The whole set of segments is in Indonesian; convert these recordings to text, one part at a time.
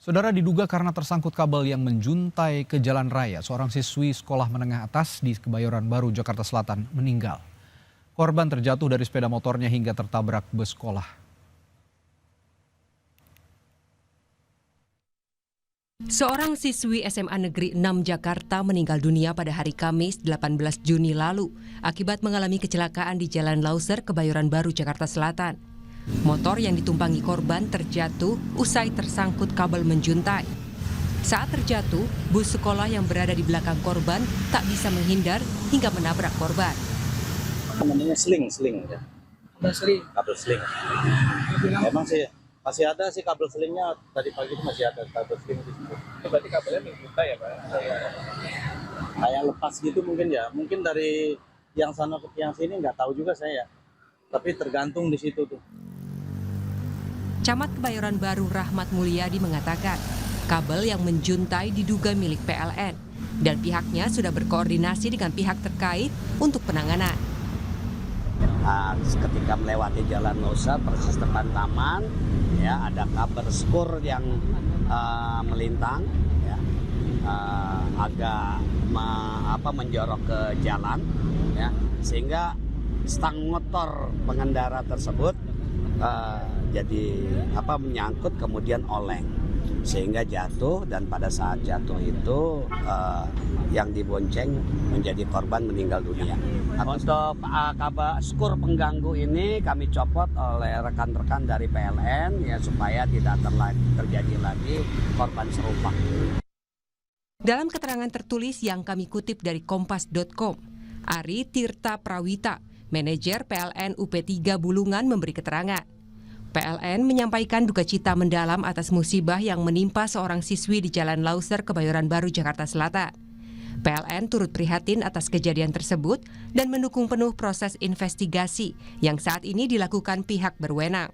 Saudara, diduga karena tersangkut kabel yang menjuntai ke jalan raya, seorang siswi sekolah menengah atas di Kebayoran Baru, Jakarta Selatan meninggal. Korban terjatuh dari sepeda motornya hingga tertabrak bus sekolah. Seorang siswi SMA Negeri 6 Jakarta meninggal dunia pada hari Kamis 18 Juni lalu akibat mengalami kecelakaan di Jalan Lauser, Kebayoran Baru, Jakarta Selatan. Motor yang ditumpangi korban terjatuh usai tersangkut kabel menjuntai. Saat terjatuh, bus sekolah yang berada di belakang korban tak bisa menghindar hingga menabrak korban. Namanya sling ya. Kabel sling. Emang sih masih ada sih kabel slingnya, tadi pagi itu masih ada kabel sling di situ. Berarti kabelnya menjuntai ya Pak? Kayak lepas gitu mungkin ya. Mungkin dari yang sana ke yang sini nggak tahu juga saya. Tapi tergantung di situ tuh. Camat Kebayoran Baru Rahmat Mulyadi mengatakan, kabel yang menjuntai diduga milik PLN dan pihaknya sudah berkoordinasi dengan pihak terkait untuk penanganan. Ketika melewati Jalan Lauser persis depan taman, ya ada kabel skor yang melintang, ya, agak menjorok ke jalan, ya, sehingga stang motor pengendara tersebut jadi menyangkut kemudian oleng sehingga jatuh, dan pada saat jatuh itu yang dibonceng menjadi korban meninggal dunia. Untuk kabel skor pengganggu ini kami copot oleh rekan-rekan dari PLN ya supaya tidak terjadi lagi korban serupa. Dalam keterangan tertulis yang kami kutip dari kompas.com, Ari Tirta Prawita, manajer PLN UP3 Bulungan memberi keterangan. PLN menyampaikan duka cita mendalam atas musibah yang menimpa seorang siswi di Jalan Lauser, Kebayoran Baru, Jakarta Selatan. PLN turut prihatin atas kejadian tersebut dan mendukung penuh proses investigasi yang saat ini dilakukan pihak berwenang.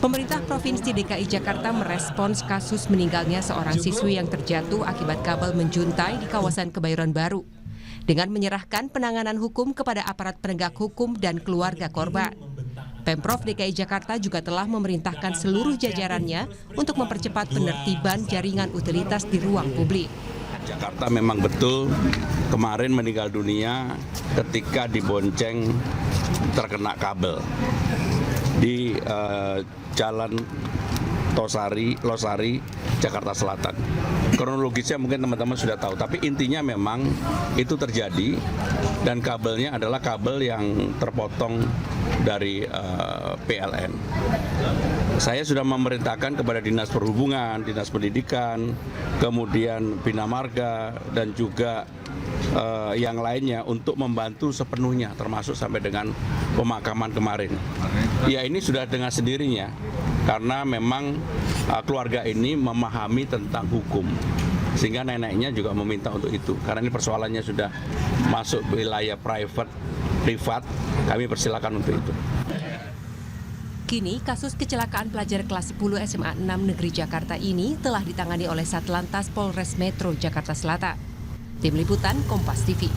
Pemerintah Provinsi DKI Jakarta merespons kasus meninggalnya seorang siswi yang terjatuh akibat kabel menjuntai di kawasan Kebayoran Baru dengan menyerahkan penanganan hukum kepada aparat penegak hukum dan keluarga korban. Pemprov DKI Jakarta juga telah memerintahkan seluruh jajarannya untuk mempercepat penertiban jaringan utilitas di ruang publik. Jakarta memang betul kemarin meninggal dunia ketika dibonceng terkena kabel di Jalan Losari, Jakarta Selatan. Kronologisnya mungkin teman-teman sudah tahu, tapi intinya memang itu terjadi dan kabelnya adalah kabel yang terpotong dari PLN. Saya sudah memerintahkan kepada Dinas Perhubungan, Dinas Pendidikan, kemudian Bina Marga dan juga yang lainnya untuk membantu sepenuhnya, termasuk sampai dengan pemakaman kemarin. Ya, ini sudah dengan sendirinya karena memang keluarga ini memahami tentang hukum, sehingga neneknya juga meminta untuk itu. Karena ini persoalannya sudah masuk wilayah privat, kami persilakan untuk itu. Kini kasus kecelakaan pelajar kelas 10 SMA 6 Negeri Jakarta ini telah ditangani oleh Satlantas Polres Metro Jakarta Selatan. Tim Liputan Kompas TV.